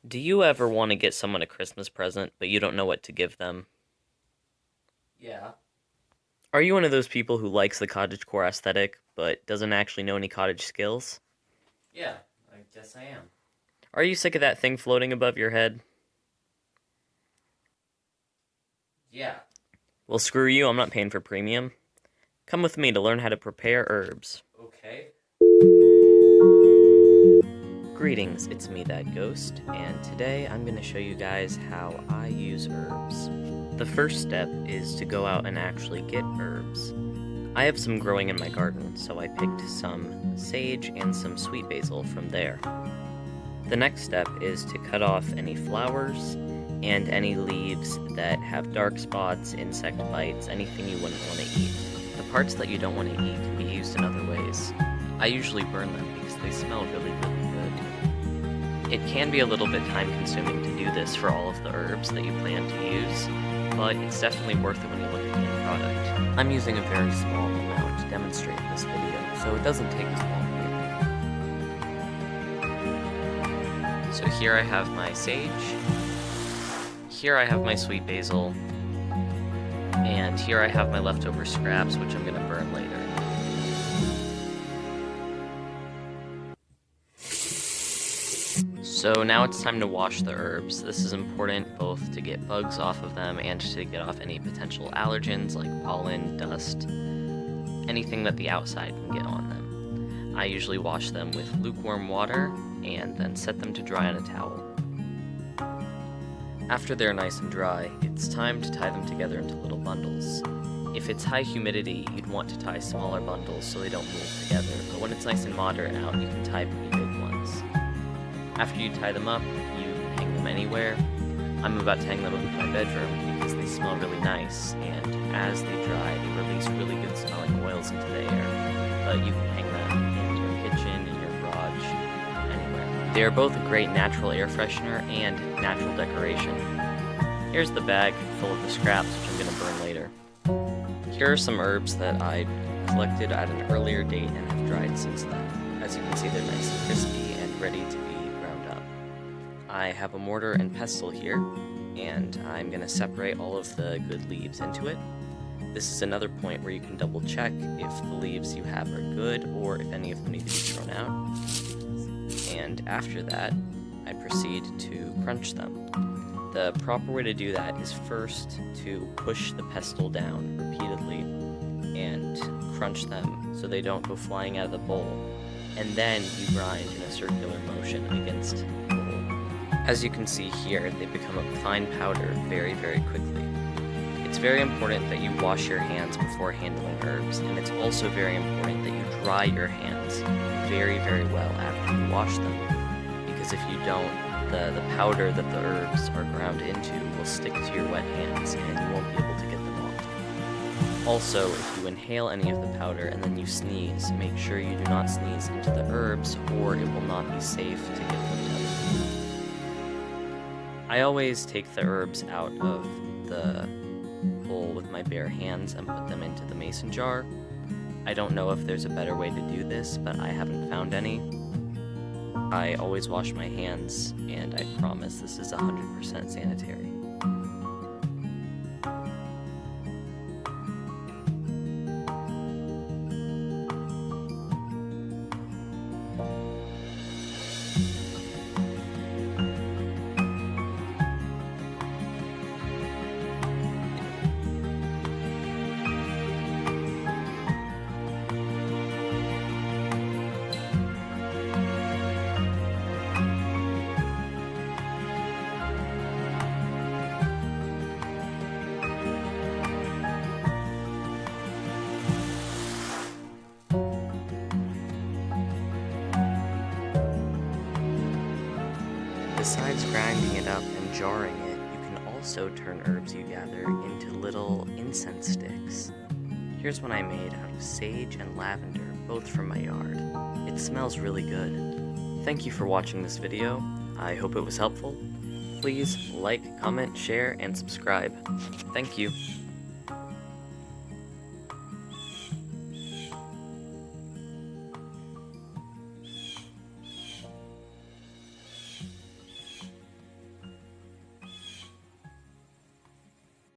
Do you ever want to get someone a Christmas present, but you don't know what to give them? Yeah. Are you one of those people who likes the cottagecore aesthetic, but doesn't actually know any cottage skills? Yeah, I guess I am. Are you sick of that thing floating above your head? Yeah. Well, screw you, I'm not paying for premium. Come with me to learn how to prepare herbs. Okay. Greetings, it's me, that ghost, and today I'm going to show you guys how I use herbs. The first step is to go out and actually get herbs. I have some growing in my garden, so I picked some sage and some sweet basil from there. The next step is to cut off any flowers and any leaves that have dark spots, insect bites, anything you wouldn't want to eat. The parts that you don't want to eat can be used in other ways. I usually burn them because they smell really, really good. It can be a little bit time consuming to do this for all of the herbs that you plan to use, but it's definitely worth it when you look at the end product. I'm using a very small amount to demonstrate in this video, so it doesn't take as long. So here I have my sage, here I have my sweet basil, and here I have my leftover scraps, which I'm going to burn later. So now it's time to wash the herbs. This is important both to get bugs off of them and to get off any potential allergens like pollen, dust, anything that the outside can get on them. I usually wash them with lukewarm water and then set them to dry on a towel. After they're nice and dry, it's time to tie them together into little bundles. If it's high humidity, you'd want to tie smaller bundles so they don't move together, but when it's nice and moderate out, you can tie pretty big ones. After you tie them up, you can hang them anywhere. I'm about to hang them up in my bedroom because they smell really nice, and as they dry, they release really good smelling oils into the air. But you can hang them in your kitchen, in your garage, anywhere. They are both a great natural air freshener and natural decoration. Here's the bag full of the scraps, which I'm going to burn later. Here are some herbs that I collected at an earlier date and have dried since then. As you can see, they're nice and crispy and ready to be ground up. I have a mortar and pestle here, and I'm going to separate all of the good leaves into it. This is another point where you can double check if the leaves you have are good or if any of them need to be thrown out. And after that, I proceed to crunch them. The proper way to do that is first to push the pestle down repeatedly and crunch them so they don't go flying out of the bowl, and then you grind in a circular motion against the bowl. As you can see here, they become a fine powder very, very quickly. It's very important that you wash your hands before handling herbs, and it's also very important that you dry your hands very, very well after you wash them, because if you don't, the powder that the herbs are ground into will stick to your wet hands and you won't be able to get them off. Also, if you inhale any of the powder and then you sneeze, make sure you do not sneeze into the herbs or it will not be safe to get them touched. I always take the herbs out of the bowl with my bare hands and put them into the mason jar. I don't know if there's a better way to do this, but I haven't found any. I always wash my hands, and I promise this is 100% sanitary. Besides grinding it up and jarring it, you can also turn herbs you gather into little incense sticks. Here's one I made out of sage and lavender, both from my yard. It smells really good. Thank you for watching this video. I hope it was helpful. Please like, comment, share, and subscribe. Thank you.